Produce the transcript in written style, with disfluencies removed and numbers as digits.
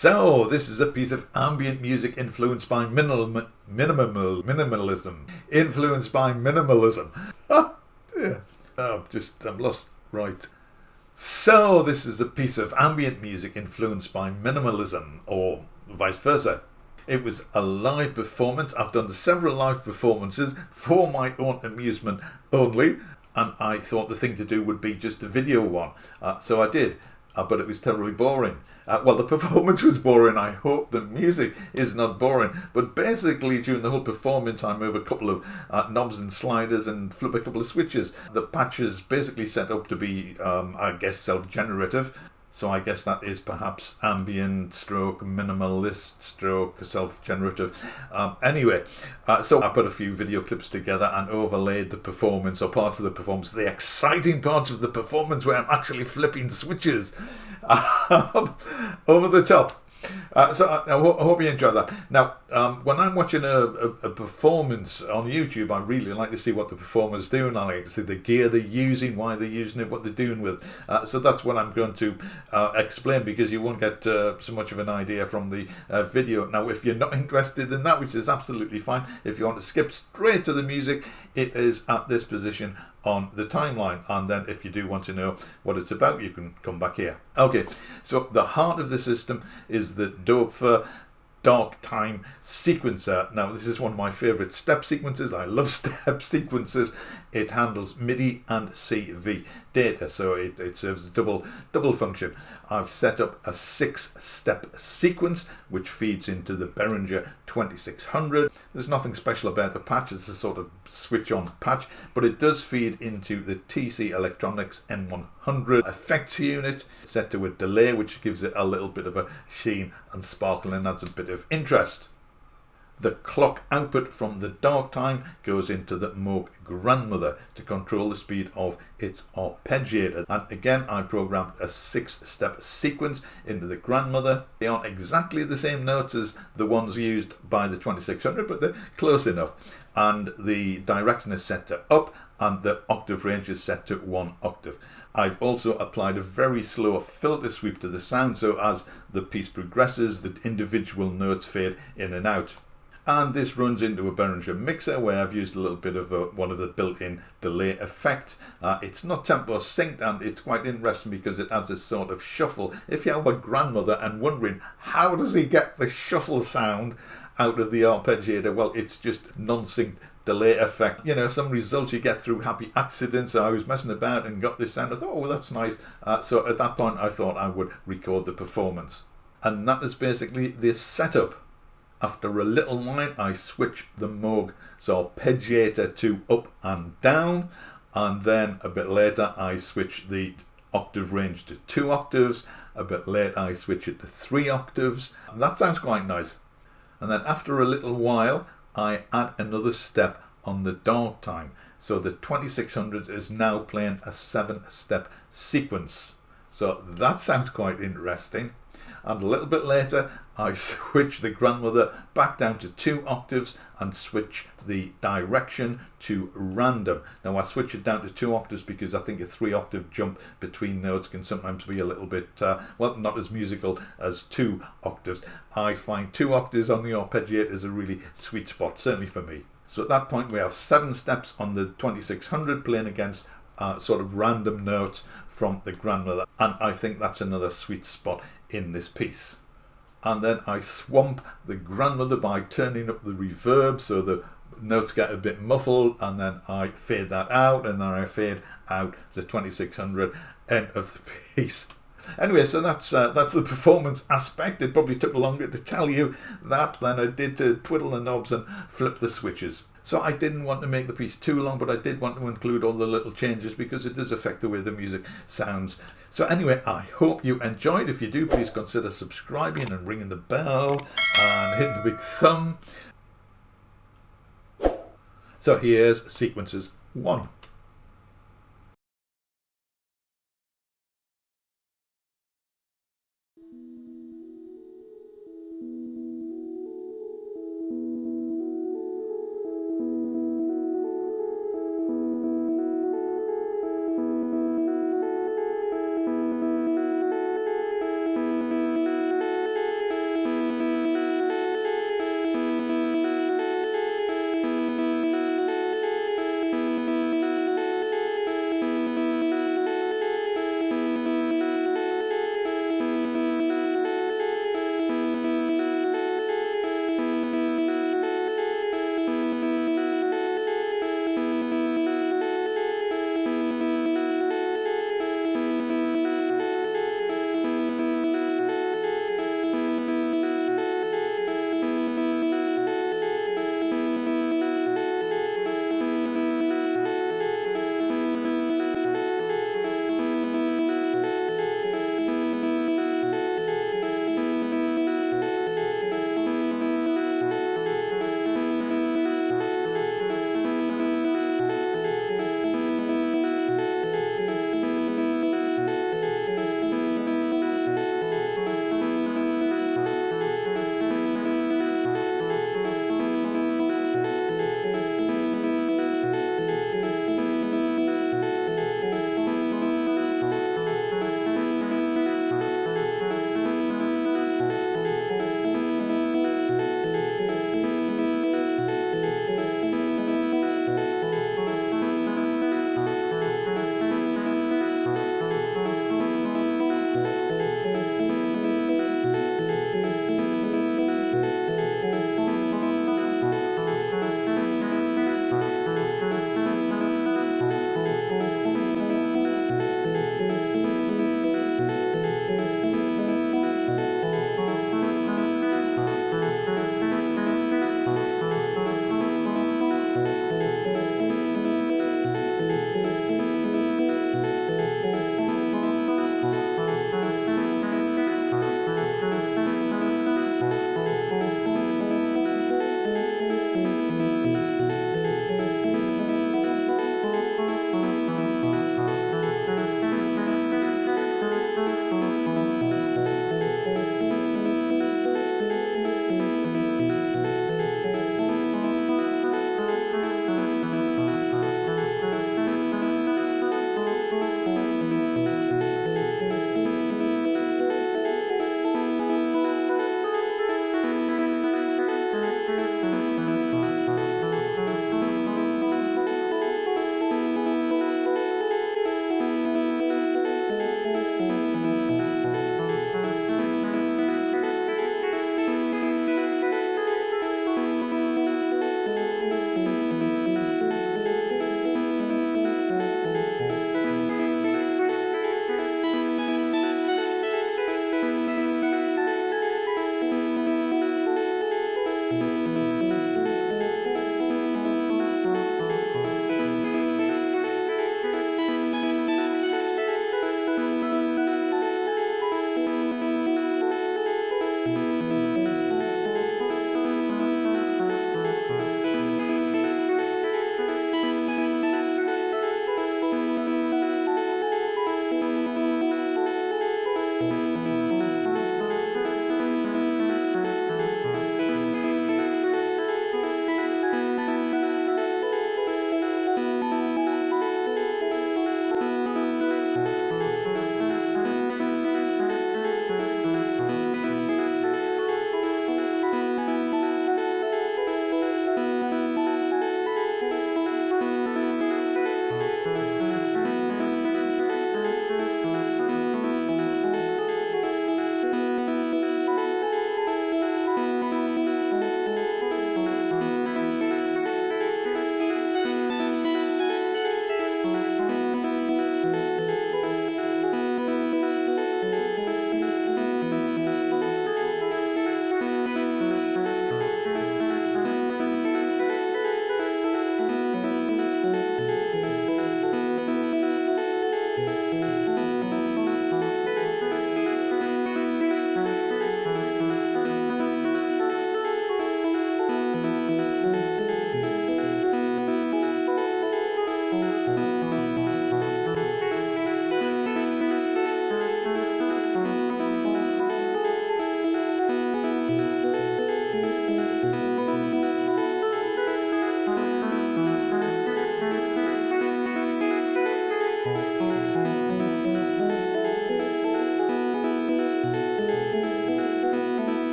So, this is a piece of ambient music influenced by minimalism. Influenced by minimalism. Oh, dear. I'm lost. Right. So, this is a piece of ambient music influenced by minimalism, or vice versa. It was a live performance. I've done several live performances for my own amusement only, and I thought the thing to do would be just a video one. So I did. But it was terribly boring. Well, the performance was boring. I hope the music is not boring. But basically, during the whole performance, I move a couple of knobs and sliders and flip a couple of switches. The patch is basically set up to be, I guess, self-generative. So I guess that is perhaps ambient stroke, minimalist stroke, self-generative. Anyway, so I put a few video clips together and overlaid the performance, or parts of the performance, the exciting parts of the performance where I'm actually flipping switches over the top. So I hope you enjoy that. Now, when I'm watching a performance on YouTube, I really like to see what the performer's doing. I like to see the gear they're using, why they're using it, what they're doing with it. So that's what I'm going to explain, because you won't get so much of an idea from the video. Now, if you're not interested in that, which is absolutely fine, if you want to skip straight to the music, it is at this position on the timeline, and then if you do want to know what it's about, you can come back here. Okay, so the heart of the system is the Doepfer Dark Time sequencer. Now, this is one of my favorite step sequences. I love step sequences. It handles MIDI and CV data, so it serves a double function. I've set up a 6-step sequence which feeds into the Behringer 2600. There's nothing special about the patch. It's a sort of switch on patch, but it does feed into the TC Electronics M100 effects unit, set to a delay which gives it a little bit of a sheen and sparkle and adds a bit of interest. The clock output from the Dark Time goes into the Moog Grandmother to control the speed of its arpeggiator. And again, I programmed a 6-step sequence into the Grandmother. They aren't exactly the same notes as the ones used by the 2600, but they're close enough. And the direction is set to up, and the octave range is set to 1 octave. I've also applied a very slow filter sweep to the sound, so as the piece progresses, the individual notes fade in and out. And this runs into a Behringer mixer where I've used a little bit of one of the built-in delay effects. It's not tempo synced, and it's quite interesting because it adds a sort of shuffle. If you have a Grandmother and wondering how does he get the shuffle sound out of the arpeggiator, well, it's just non-synced delay effect. You know, some results you get through happy accidents. So I was messing about and got this sound. I thought, oh, that's nice. So at that point, I thought I would record the performance. And that is basically the setup. After a little while, I switch the Moog arpeggiator to up and down, and then a bit later I switch the octave range to 2 octaves. A bit later I switch it to 3 octaves. And that sounds quite nice. And then after a little while, I add another step on the Dark Time. So the 2600 is now playing a 7-step sequence. So that sounds quite interesting. And a little bit later, I switch the Grandmother back down to 2 octaves and switch the direction to random. Now I switch it down to 2 octaves because I think a 3-octave jump between notes can sometimes be a little bit, well, not as musical as 2 octaves. I find 2 octaves on the arpeggiator is a really sweet spot, certainly for me. So at that point we have 7 steps on the 2600 playing against sort of random notes from the Grandmother, and I think that's another sweet spot in this piece. And then I swamp the Grandmother by turning up the reverb so the notes get a bit muffled, and then I fade that out, and then I fade out the 2600. End of the piece. Anyway, so that's the performance aspect. It probably took longer to tell you that than I did to twiddle the knobs and flip the switches. So I didn't want to make the piece too long, but I did want to include all the little changes because it does affect the way the music sounds. So anyway, I hope you enjoyed. If you do, please consider subscribing and ringing the bell and hit the big thumb. So here's sequences 1.